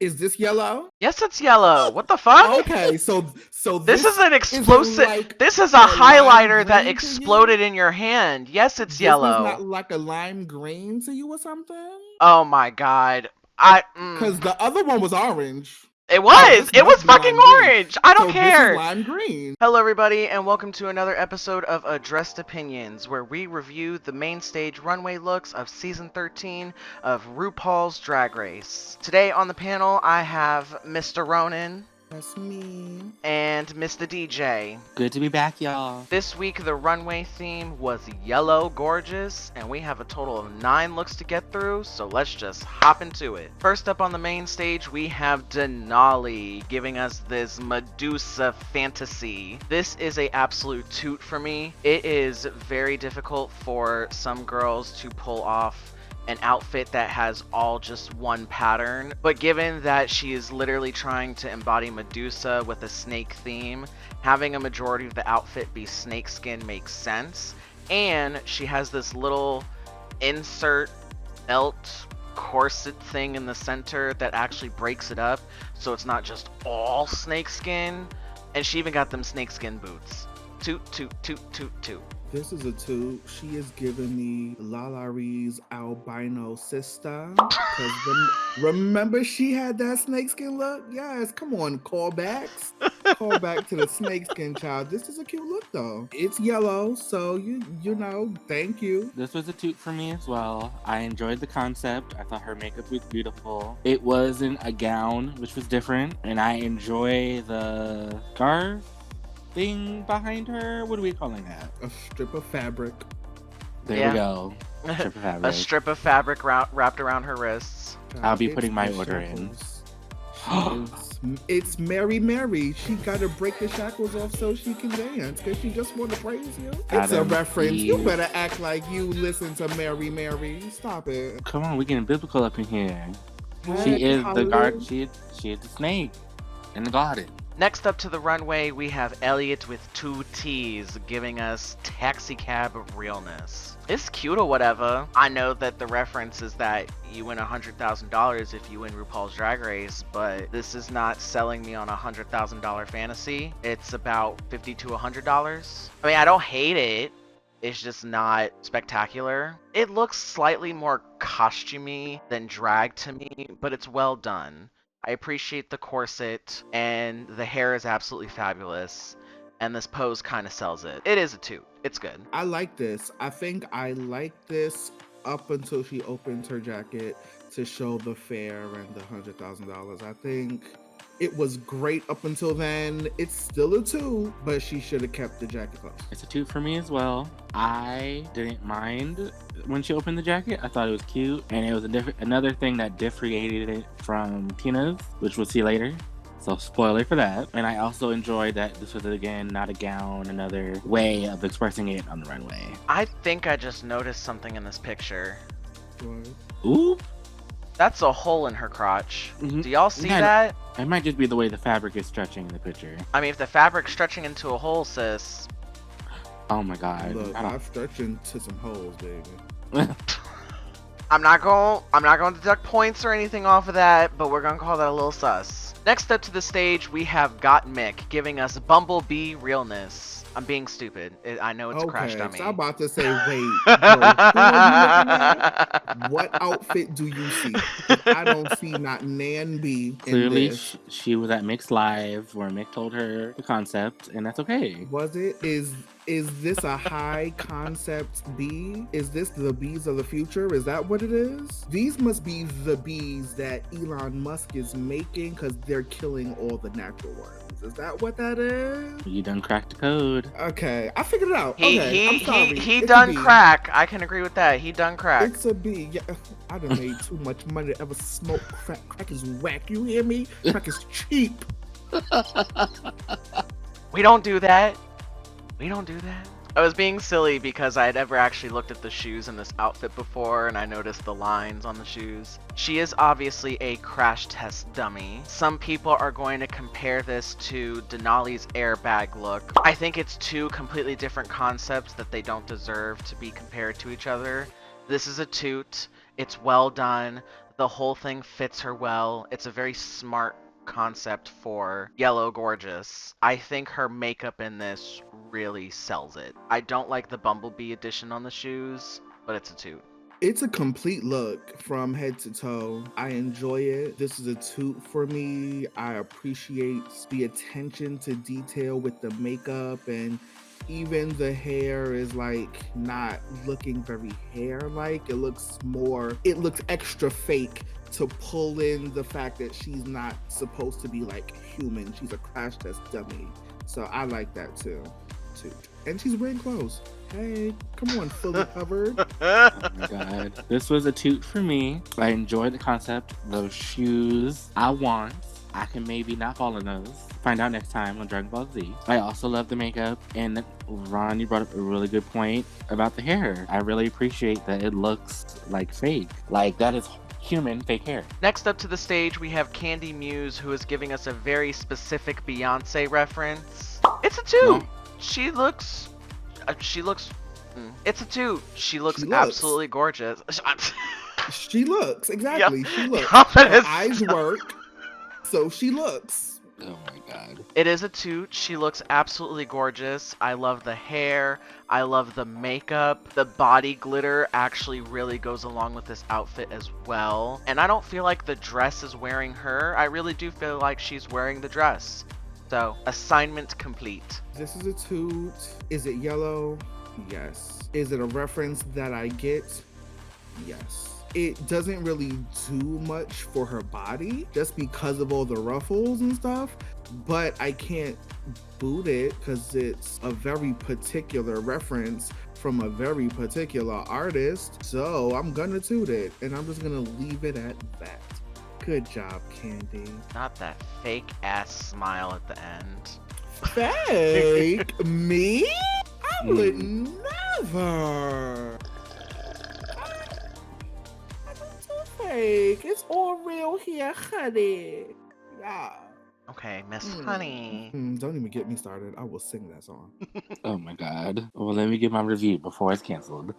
Is this yellow? Yes, it's yellow. What the fuck? Okay, so This is an explosive. like this is a highlighter that exploded in your hand. Yes, it's yellow. This is not like a lime green to you or something? Oh my god. Because the other one was orange. It was! It was fucking orange! I don't care! This is lime green. Hello everybody, and welcome to another episode of Addressed Opinions, where we review the main stage runway looks of Season 13 of RuPaul's Drag Race. Today on the panel, I have Mr. Ronin. That's me. And Mr. DJ. Good to be back, y'all. This week, the runway theme was Yellow Gorgeous, and we have a total of 9 looks to get through, so let's just hop into it. First up on the main stage, we have Denali giving us this Medusa Fantasy. This is a absolute toot for me. It is very difficult for some girls to pull off an outfit that has all just one pattern, but given that she is literally trying to embody Medusa with a snake theme, having a majority of the outfit be snakeskin makes sense. And she has this little insert belt corset thing in the center that actually breaks it up, so it's not just all snakeskin. And she even got them snakeskin boots. Toot, toot, toot, toot, toot. This is a toot. She is giving me Lalari's albino sister. Because remember she had that snakeskin look? Yes, come on, callbacks. Call back to the snakeskin child. This is a cute look though. It's yellow, so you know, thank you. This was a toot for me as well. I enjoyed the concept. I thought her makeup was beautiful. It wasn't a gown, which was different. And I enjoy the scarf thing behind her. What are we calling that? A strip of fabric. There we go. Strip of fabric. A strip of fabric wrapped around her wrists. I'll be putting my order in. It's Mary Mary. She gotta break the shackles off so she can dance because she just want to praise you. It's a reference. You better act like you listen to Mary Mary. Stop it. Come on, we're getting biblical up in here. She is the guard. She is the snake in the garden. Next up to the runway, we have Elliot with 2 T's giving us taxi cab realness. It's cute or whatever. I know that the reference is that you win $100,000 if you win RuPaul's Drag Race, but this is not selling me on a $100,000 fantasy. It's about $50 to $100. I mean, I don't hate it. It's just not spectacular. It looks slightly more costumey than drag to me, but it's well done. I appreciate the corset, and the hair is absolutely fabulous, and this pose kind of sells it. It is a toot. It's good. I like this. I think I like this up until she opens her jacket to show the fair and the $100,000. I think it was great up until then. It's still a toot, but she should have kept the jacket close. It's a toot for me as well. I didn't mind when she opened the jacket. I thought it was cute, and it was another thing that differentiated it from Tina's, which we'll see later. So spoiler for that. And I also enjoyed that this was, again, not a gown, another way of expressing it on the runway. I think I just noticed something in this picture. What? Ooh. That's a hole in her crotch. Mm-hmm. Do y'all see that? It might just be the way the fabric is stretching in the picture. I mean, if the fabric's stretching into a hole, sis. Oh my god. Look, I've stretched into some holes, baby. I'm not going to deduct points or anything off of that, but we're going to call that a little sus. Next up to the stage, we have Got Mick giving us Bumblebee realness. I'm being stupid. I know it's a crash dummy. So I'm about to say, wait, bro, who are you looking at? What outfit do you see? I don't see not Nan B. Clearly, in this. she was at Mick's Live where Mick told her the concept, and that's okay. Was it? Is this a high concept bee? Is this the bees of the future? Is that what it is? These must be the bees that Elon Musk is making because they're killing all the natural ones. Is that what that is? You done cracked the code. Okay, I figured it out. He done crack. I can agree with that. He done crack. It's a bee. Yeah, I done made too much money to ever smoke crack. Crack is whack. You hear me? Crack is cheap. We don't do that. We don't do that. I was being silly because I had never actually looked at the shoes in this outfit before, and I noticed the lines on the shoes. She is obviously a crash test dummy. Some people are going to compare this to Denali's airbag look. I think it's 2 completely different concepts that they don't deserve to be compared to each other. This is a toot. It's well done. The whole thing fits her well. It's a very smart concept for Yellow Gorgeous. I think her makeup in this really sells it. I don't like the Bumblebee edition on the shoes, but it's a toot. It's a complete look from head to toe. I enjoy it. This is a toot for me. I appreciate the attention to detail with the makeup, and even the hair is like not looking very hair-like. It looks extra fake to pull in the fact that she's not supposed to be like human. She's a crash test dummy. So I like that too. And she's wearing clothes. Hey, come on, fully covered. Oh my god. This was a toot for me. I enjoyed the concept. Those shoes I want. I can maybe not fall in those. Find out next time on Dragon Ball Z. I also love the makeup. And Ron, you brought up a really good point about the hair. I really appreciate that it looks like fake. Like that is human fake hair. Next up to the stage, we have Candy Muse, who is giving us a very specific Beyonce reference. It's a toot. No. She looks. It's a toot. She looks absolutely gorgeous. She looks, exactly. Yep. She looks. Confidence. Her eyes work, so she looks. Oh my god. It is a toot. She looks absolutely gorgeous. I love the hair. I love the makeup. The body glitter actually really goes along with this outfit as well. And I don't feel like the dress is wearing her. I really do feel like she's wearing the dress. So, assignment complete. This is a toot. Is it yellow? Yes. Is it a reference that I get? Yes. It doesn't really do much for her body just because of all the ruffles and stuff, but I can't boot it because it's a very particular reference from a very particular artist. So I'm gonna toot it, and I'm just gonna leave it at that. Good job, Candy. Not that fake ass smile at the end. Fake? Me? I would never. I don't do fake. It's all real here, honey. Yeah. Okay, Miss Honey. Don't even get me started. I will sing that song. Oh my god. Well, let me give my review before it's canceled.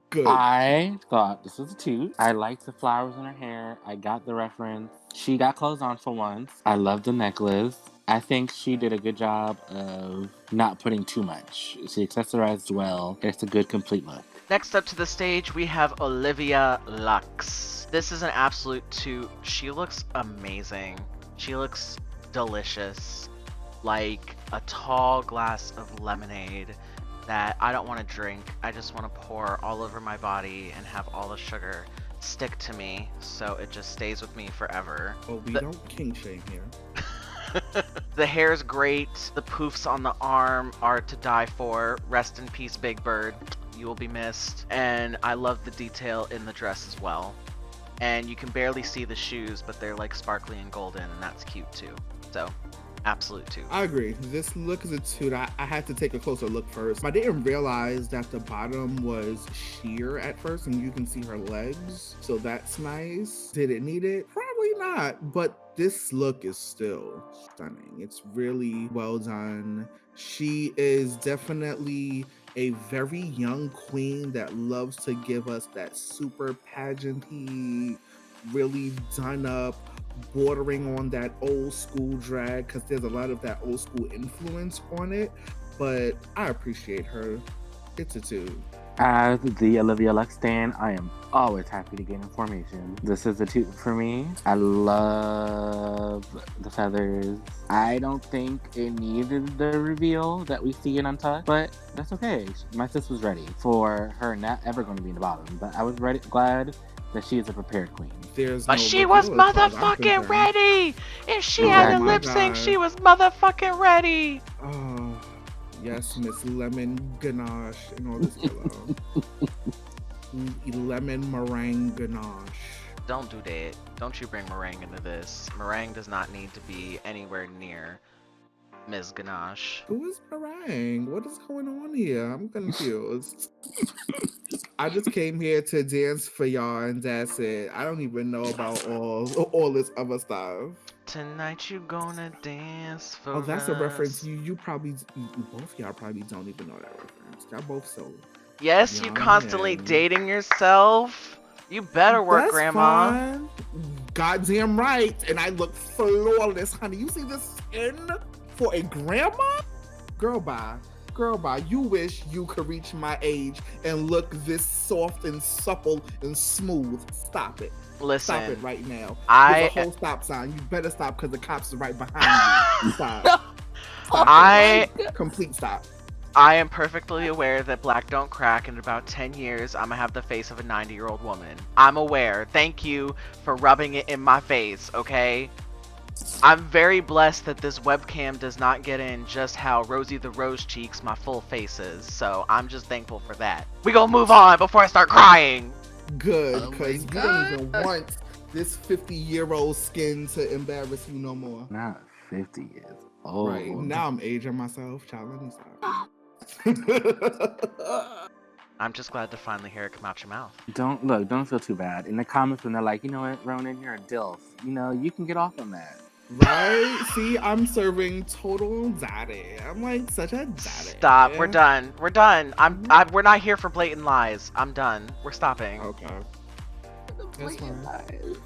Good. I thought this was a toot. I liked the flowers in her hair. I got the reference. She got clothes on for once. I love the necklace. I think she did a good job of not putting too much. She accessorized well. It's a good complete look. Next up to the stage, we have Olivia Lux. This is an absolute toot. She looks amazing. She looks delicious, like a tall glass of lemonade that I don't want to drink. I just want to pour all over my body and have all the sugar stick to me so it just stays with me forever. Oh, we don't king shame here. The hair's great. The poofs on the arm are to die for. Rest in peace, Big Bird. You will be missed. And I love the detail in the dress as well. And you can barely see the shoes, but they're like sparkly and golden, and that's cute too. So, absolute toot. I agree. This look is a toot. I had to take a closer look first. I didn't realize that the bottom was sheer at first, and you can see her legs. So that's nice. Did it need it? Probably not. But this look is still stunning. It's really well done. She is definitely a very young queen that loves to give us that super pageanty, really done up, bordering on that old school drag, because there's a lot of that old school influence on it, but I appreciate her. It's a toot. As the Olivia Lux stan, I am always happy to gain information. This is a toot for me. I love the feathers. I don't think it needed the reveal that we see in Untucked, but that's okay. My sis was ready for her not ever going to be in the bottom, but I was ready, glad that she is a prepared queen. But she was motherfucking ready! If she had a lip sync, she was motherfucking ready! Oh, yes, Miss Lemon Ganache and all this yellow. Lemon meringue ganache. Don't do that. Don't you bring meringue into this. Meringue does not need to be anywhere near Ms. Ganache. Who is meringue? What is going on here? I'm confused. I just came here to dance for y'all, and that's it. I don't even know about all this other stuff. Tonight you gonna dance for Oh, that's us. a reference. You probably, both y'all probably don't even know that reference. Y'all both so Yes, you young constantly and- dating yourself. You better work, That's Grandma. fine. Goddamn right. And I look flawless, honey. You see the skin for a grandma? Girl, bye. Girl, bye. You wish you could reach my age and look this soft and supple and smooth. Stop it. Listen, Stop it right now. I- There's a whole stop sign. You better stop because the cops are right behind you. Stop. Stop it. Complete stop. I am perfectly aware that black don't crack. In about 10 years, I'm gonna have the face of a 90-year-old woman. I'm aware. Thank you for rubbing it in my face, okay? I'm very blessed that this webcam does not get in just how Rosie the Rose cheeks my full face is. So I'm just thankful for that. We gonna move on before I start crying. Good, because you don't even want this 50-year-old skin to embarrass you no more. Not 50 years old. Right, now I'm aging myself. Child, let me stop. I'm just glad to finally hear it come out your mouth. Don't feel too bad. In the comments when they're like, you know what, Ronin, you're a DILF. You know, you can get off on that. Right? See, I'm serving total daddy. I'm like such a daddy. Stop. We're done. We're done. We're not here for blatant lies. I'm done. We're stopping. Okay. That's fine.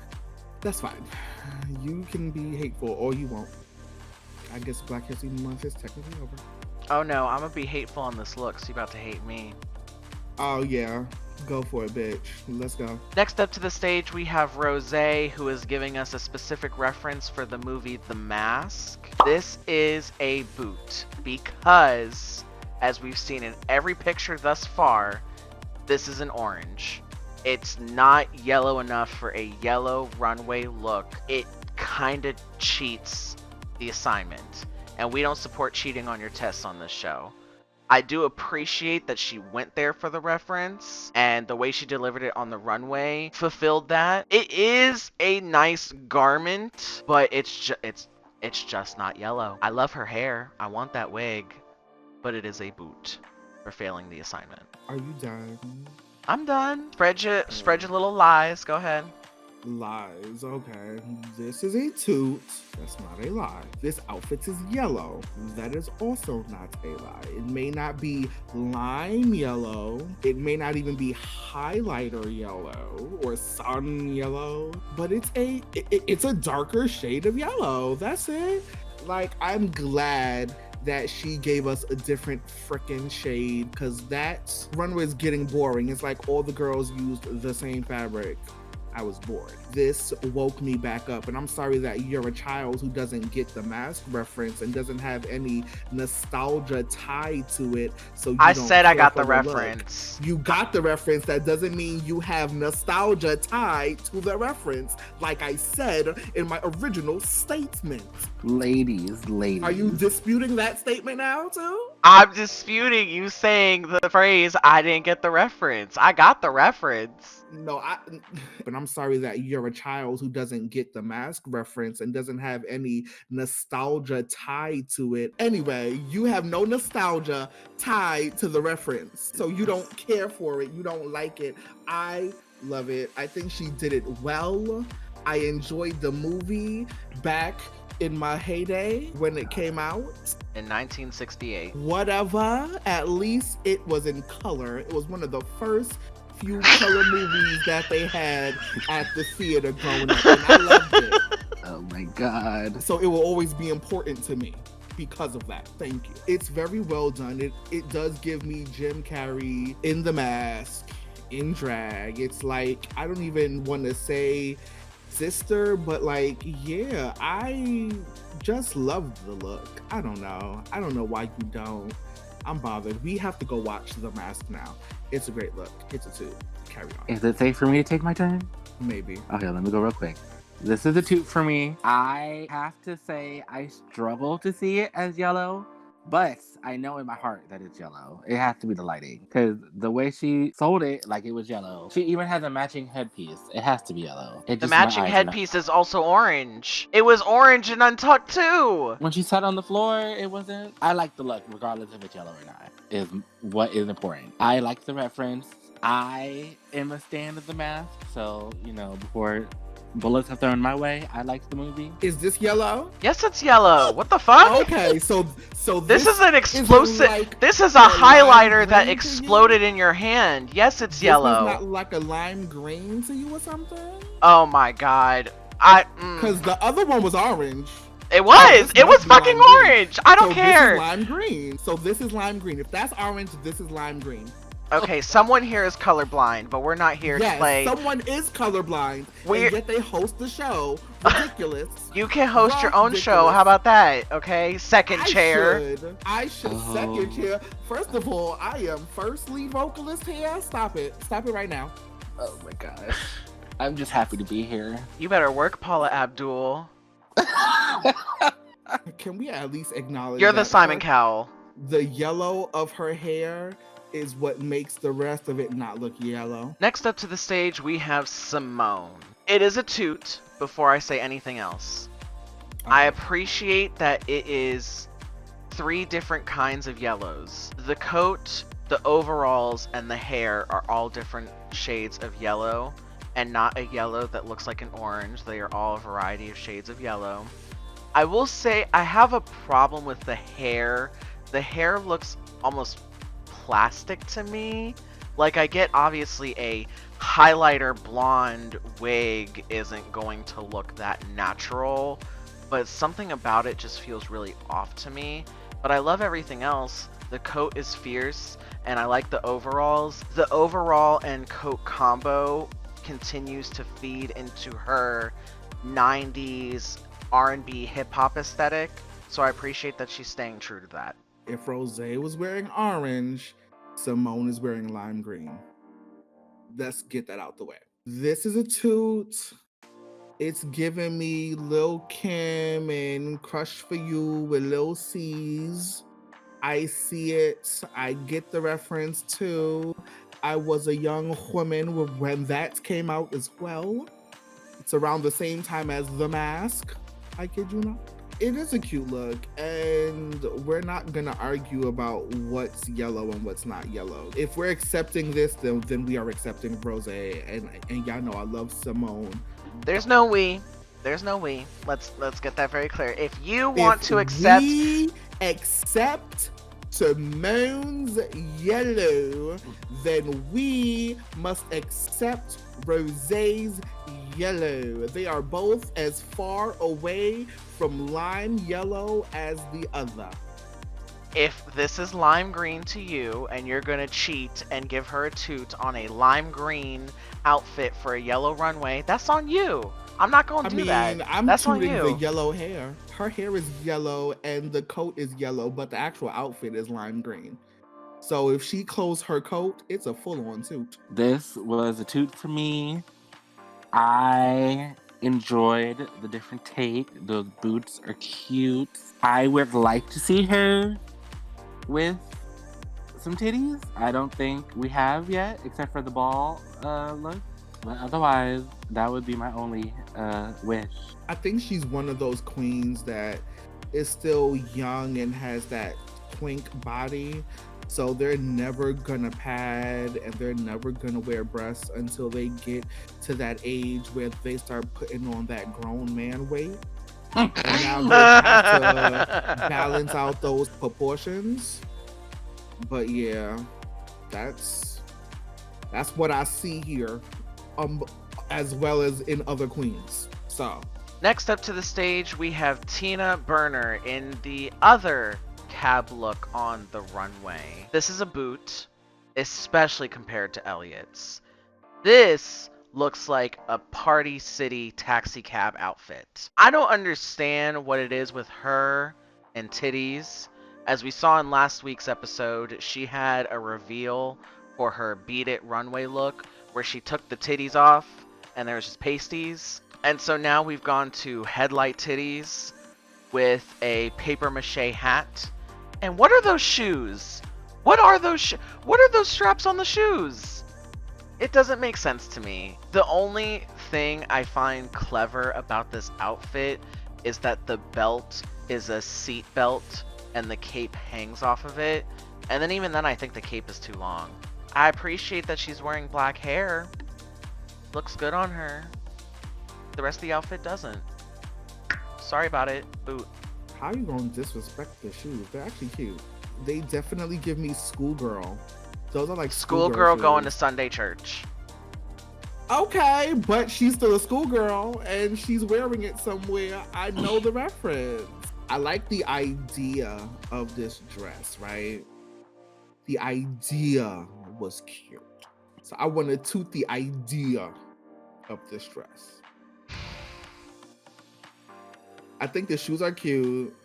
That's fine. You can be hateful or you won't. I guess Black History Month is technically over. Oh no, I'm gonna be hateful on this look, so you about to hate me. Oh yeah. Go for it, bitch. Let's go. Next up to the stage, we have Rosé, who is giving us a specific reference for the movie The Mask. This is a boot, because, as we've seen in every picture thus far, this is an orange. It's not yellow enough for a yellow runway look. It kind of cheats the assignment, and we don't support cheating on your tests on this show. I do appreciate that she went there for the reference, and the way she delivered it on the runway fulfilled that. It is a nice garment, but it's just not yellow. I love her hair. I want that wig, but it is a boot for failing the assignment. Are you done? I'm done. Spread your little lies. Go ahead. Lies. Okay. This is a toot. That's not a lie. This outfit is yellow. That is also not a lie. It may not be lime yellow. It may not even be highlighter yellow or sun yellow, but it's a darker shade of yellow. That's it. Like, I'm glad that she gave us a different freaking shade, because that runway is getting boring. It's like all the girls used the same fabric. I was bored. This woke me back up, and I'm sorry that you're a child who doesn't get the Mask reference and doesn't have any nostalgia tied to it. So I said I got the reference. You got the reference. That doesn't mean you have nostalgia tied to the reference, like I said in my original statement. Ladies. Are you disputing that statement now too? I'm disputing you saying the phrase, I didn't get the reference. I got the reference. No, but I'm sorry that you're a child who doesn't get the Mask reference and doesn't have any nostalgia tied to it. Anyway, you have no nostalgia tied to the reference, so you don't care for it. You don't like it. I love it. I think she did it well. I enjoyed the movie back in my heyday when it came out. In 1968. Whatever, at least it was in color. It was one of the first few color movies that they had at the theater growing up, and I loved it. Oh my god. So it will always be important to me because of that. Thank you. It's very well done. It does give me Jim Carrey in The Mask, in drag. It's like, I don't even want to say sister, but like, yeah, I just love the look. I don't know why you don't. I'm bothered. We have to go watch The Mask now. It's a great look. It's a toot. Carry on. Is it safe for me to take my turn? Maybe. Okay, let me go real quick. This is a toot for me. I have to say I struggle to see it as yellow, but I know in my heart that it's yellow. It has to be the lighting, because the way she sold it, like it was yellow. She even has a matching headpiece. It has to be yellow. The matching headpiece is also orange. It was orange and untucked too. When she sat on the floor, it wasn't. I like the look, regardless if it's yellow or not, is what is important. I like the reference. I am a stan of The Mask, so, before bullets are thrown my way. I liked the movie. Is this yellow? Yes, it's yellow. What the fuck? Okay, so This is an explosive. like this is a lime highlighter that green to exploded in your hand. Yes, it's This yellow. was not like a lime green to you or something? Oh my god. Because the other one was orange. It was. this It was must be fucking lime green. orange. I don't So care. This is lime green. So this is lime green. If that's orange, this is lime green. Okay, someone here is colorblind, but we're not here to play. Someone is colorblind, and yet they host the show. Ridiculous. You can host your own show. How about that? Okay, second chair. I should second chair. First of all, I am first lead vocalist here. Stop it. Stop it right now. Oh my gosh. I'm just happy to be here. You better work, Paula Abdul. Can we at least acknowledge You're the that Simon Cowell. The yellow of her hair is what makes the rest of it not look yellow. Next up to the stage, we have Simone. It is a toot before I say anything else. Okay. I appreciate that it is 3 different kinds of yellows. The coat, the overalls, and the hair are all different shades of yellow, and not a yellow that looks like an orange. They are all a variety of shades of yellow. I will say I have a problem with the hair. The hair looks almost plastic to me. Like, I get obviously a highlighter blonde wig isn't going to look that natural, but something about it just feels really off to me. But I love everything else. The coat is fierce, and I like the overalls. The overall and coat combo continues to feed into her 90s R&B hip-hop aesthetic, so I appreciate that she's staying true to that. If Rosé was wearing orange, Simone is wearing lime green. Let's get that out the way. This is a toot. It's giving me Lil Kim and Crush for You with Lil C's. I see it. I get the reference too. I was a young woman when that came out as well. It's around the same time as The Mask. I kid you not. It is a cute look, and we're not gonna argue about what's yellow and what's not yellow. If we're accepting this, then we are accepting Rosé, and y'all know I love Simone. There's no we. There's no we. Let's get that very clear. If you want to accept, we accept Simone's yellow, then we must accept Rosé's yellow. They are both as far away from lime yellow as the other. if this is lime green to you and you're gonna cheat and give her a toot on a lime green outfit for a yellow runway, that's on you. I'm not gonna do that. I'm that's on tooting you. the yellow hair. Her hair is yellow and the coat is yellow, but the actual outfit is lime green. So if she closed her coat, it's a full-on toot. This was a toot for me. I enjoyed the different take. The boots are cute. I would like to see her with some titties. I don't think we have yet, except for the ball look. But otherwise, that would be my only wish. I think she's one of those queens that is still young and has that twink body. So they're never gonna pad and they're never gonna wear breasts until they get to that age where they start putting on that grown man weight. And now they have to balance out those proportions. But yeah, that's what I see here, as well as in other queens. So next up to the stage, we have Tina Burner in the other cab look on the runway. This is a boot, especially compared to Elliot's. This looks like a Party City taxi cab outfit. I don't understand what it is with her and titties. As we saw in last week's episode, she had a reveal for her Beat It runway look where she took the titties off and there was just pasties. And so now we've gone to headlight titties with a paper mache hat. And what are those shoes? What are those straps on the shoes? It doesn't make sense to me. The only thing I find clever about this outfit is that the belt is a seat belt and the cape hangs off of it. And then even then I think the cape is too long. I appreciate that she's wearing black hair. Looks good on her. The rest of the outfit doesn't. Sorry about it, boot. How you gonna disrespect the shoes? They're actually cute. They definitely give me schoolgirl. Those are like Schoolgirl going to shoes. Sunday church. Okay, but she's still a schoolgirl and she's wearing it somewhere. I know the reference. I like the idea of this dress, right? The idea was cute. So I want to toot the idea of this dress. I think the shoes are cute.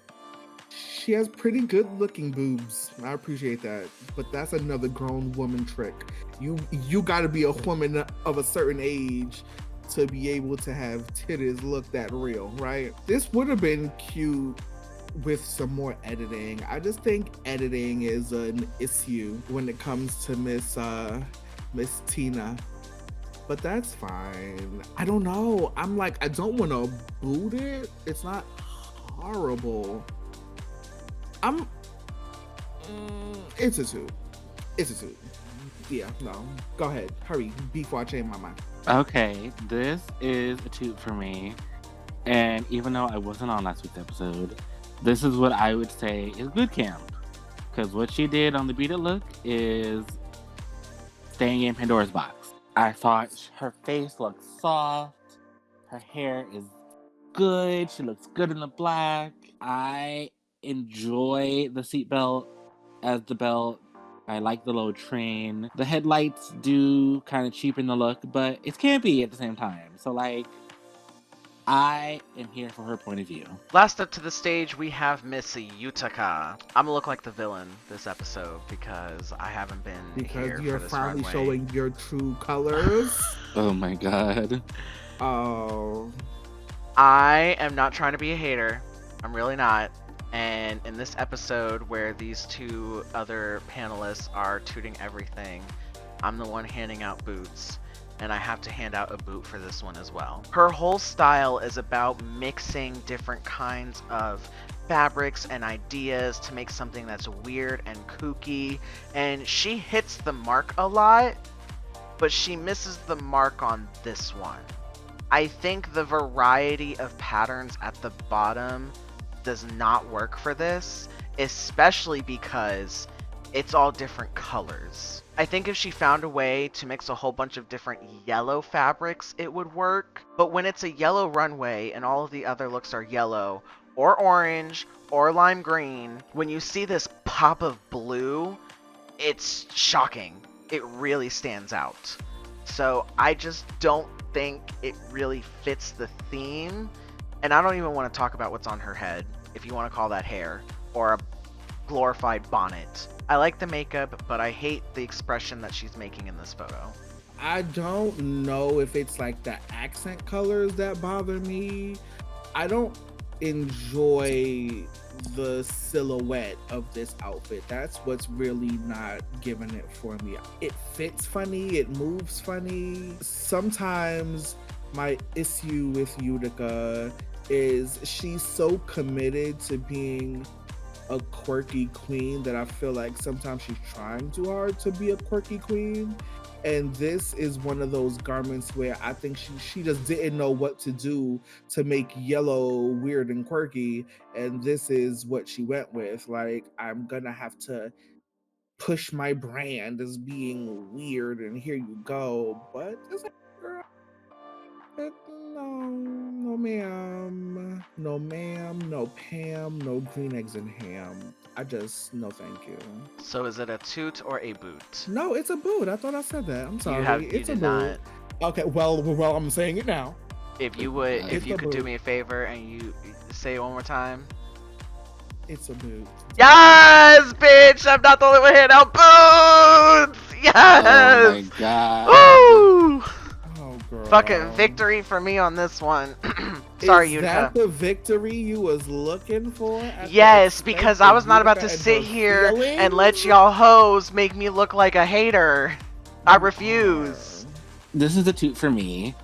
She has pretty good looking boobs. I appreciate that. But that's another grown woman trick. You gotta be a woman of a certain age to be able to have titties look that real, right? This would have been cute with some more editing. I just think editing is an issue when it comes to Miss Tina. But that's fine. I don't know. I'm like, I don't want to boot it. It's not horrible. It's a suit. It's a suit. Yeah, no. Go ahead. Hurry. Before I change my mind. Okay, this is a toot for me. And even though I wasn't on last week's episode, this is what I would say is good camp. Because what she did on the Beat It look is staying in Pandora's box. I thought her face looked soft. Her hair is good. She looks good in the black. I enjoy the seatbelt as the belt. I like the low train. The headlights do kind of cheapen the look, but it's campy at the same time. So, like, I am here for her point of view. Last up to the stage, we have Missy Utaka. I'm gonna look like the villain this episode because I haven't been Because here you're for this finally runway. showing your true colors. Oh my god. Oh. I am not trying to be a hater. I'm really not. And in this episode where these two other panelists are tooting everything, I'm the one handing out boots. And I have to hand out a boot for this one as well. Her whole style is about mixing different kinds of fabrics and ideas to make something that's weird and kooky. And she hits the mark a lot, but she misses the mark on this one. I think the variety of patterns at the bottom does not work for this, especially because it's all different colors. I think if she found a way to mix a whole bunch of different yellow fabrics, it would work. But when it's a yellow runway and all of the other looks are yellow or orange or lime green, when you see this pop of blue, it's shocking. It really stands out. So I just don't think it really fits the theme. And I don't even want to talk about what's on her head, if you want to call that hair, or a glorified bonnet. I like the makeup, but I hate the expression that she's making in this photo. I don't know if it's like the accent colors that bother me. I don't enjoy the silhouette of this outfit. That's what's really not giving it for me. It fits funny, it moves funny. Sometimes my issue with Utica is she's so committed to being a quirky queen that I feel like sometimes she's trying too hard to be a quirky queen. And this is one of those garments where I think she just didn't know what to do to make yellow weird and quirky. And this is what she went with. Like, I'm gonna have to push my brand as being weird and here you go. But it's like, girl, no ma'am, no ma'am, no Pam, no green eggs and ham. I just, no thank you. So is it a toot or a boot? No, it's a boot. I thought I said that. I'm sorry. You It's a did boot. not. Okay, well, I'm saying it now. If you would, It's if you a could do boot. me a favor and you say it one more time. It's a boot. Yes, bitch! I'm not the only one handing out boots! Yes! Oh my god. Woo! Oh, girl. Fucking victory for me on this one. Sorry, Is Utica. that the victory you was looking for? at the Yes, expense because of I was not about to Utica and sit her here and let feelings? y'all hoes make me look like a hater. I refuse. This is a toot for me.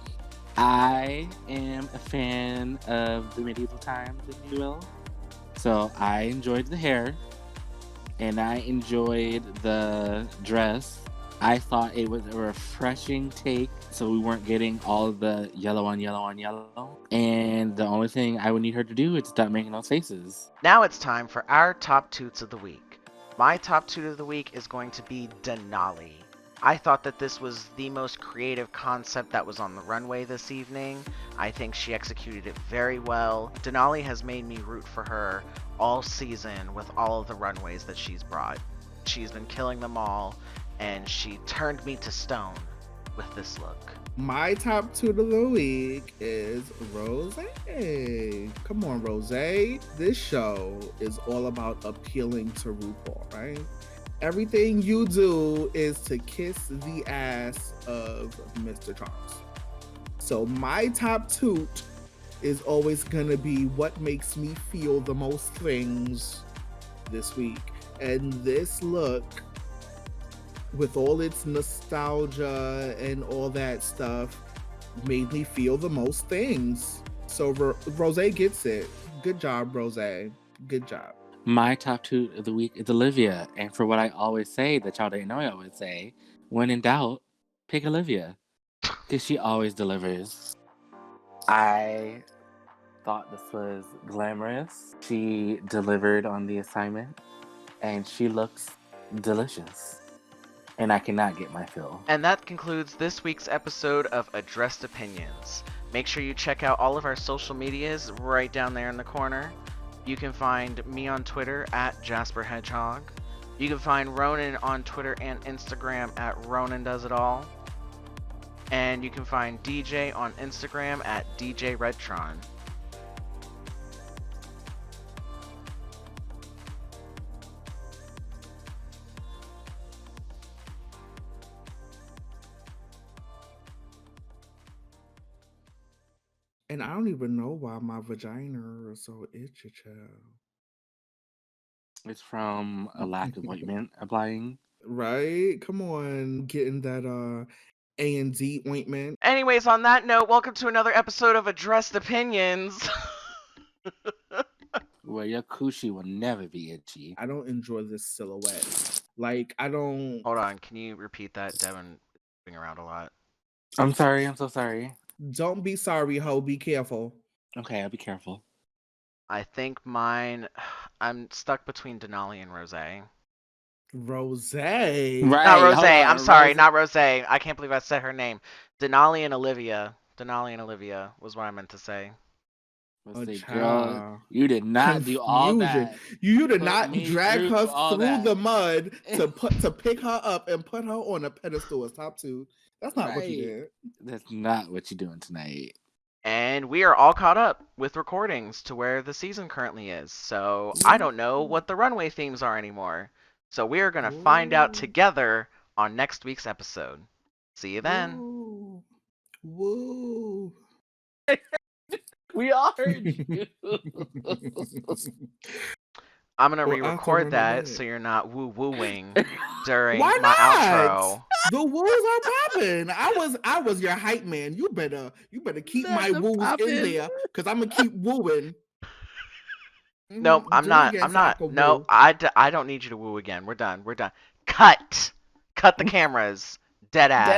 I am a fan of the medieval times, if you will. So I enjoyed the hair, and I enjoyed the dress. I thought it was a refreshing take, so we weren't getting all of the yellow on yellow on yellow. And the only thing I would need her to do is stop making those faces. Now it's time for our top toots of the week. My top toot of the week is going to be Denali. I thought that this was the most creative concept that was on the runway this evening. I think she executed it very well. Denali has made me root for her all season with all of the runways that she's brought. She's been killing them all, and she turned me to stone with this look. My top toot of the week is Rose. Come on, Rose. This show is all about appealing to RuPaul, right? Everything you do is to kiss the ass of Mr. Charles. So my top toot is always gonna be what makes me feel the most things this week. And this look, with all its nostalgia and all that stuff, made me feel the most things. So Rose gets it. Good job, Rose. Good job. My top toot of the week is Olivia. And for what I always say, that y'all didn't know I always say, when in doubt, pick Olivia. Because she always delivers. I thought this was glamorous. She delivered on the assignment. And she looks delicious. And I cannot get my fill. And that concludes this week's episode of Addressed Opinions. Make sure you check out all of our social medias right down there in the corner. You can find me on Twitter at Jasper Hedgehog. You can find Ronin on Twitter and Instagram at Ronin Does It All. And you can find DJ on Instagram at DJ Redtron. And I don't even know why my vagina is so itchy, child. It's from a lack of ointment applying. Right? Come on, getting that A&D ointment. Anyways, on that note, welcome to another episode of Addressed Opinions. Well, your coochie will never be itchy. I don't enjoy this silhouette. Like, I don't... Hold on, can you repeat that? Devin moving around a lot. I'm sorry, I'm so sorry. Don't be sorry, ho. Be careful. Okay, I'll be careful. I think mine... I'm stuck between Denali and Rose. Rose. Right. Not Rose. hold on, I'm sorry, Rose- not Rose. I can't believe I said her name. Denali and Olivia. Denali and Olivia was what I meant to say. Let's see, child. girl, you did not do all that. You did Put not me drag through her all through that. the mud to pick her up and put her on a pedestal as top two. That's not what you Right. did. That's not what you're doing tonight. And we are all caught up with recordings to where the season currently is. So I don't know what the runway themes are anymore. So we are going to find out Ooh. together on next week's episode. See you then. Woo. Woo. We all heard you. I'm going to Well, re-record after that running so you're not woo-wooing during Why my not? outro. The woos are popping. I was your hype man. You better keep my That's woos poppin'. in there because I'm gonna keep wooing. No, I'm Do it not. again I'm so I not. can No, woo. I don't need you to woo again. We're done. We're done. Cut. Cut the cameras. Dead ass.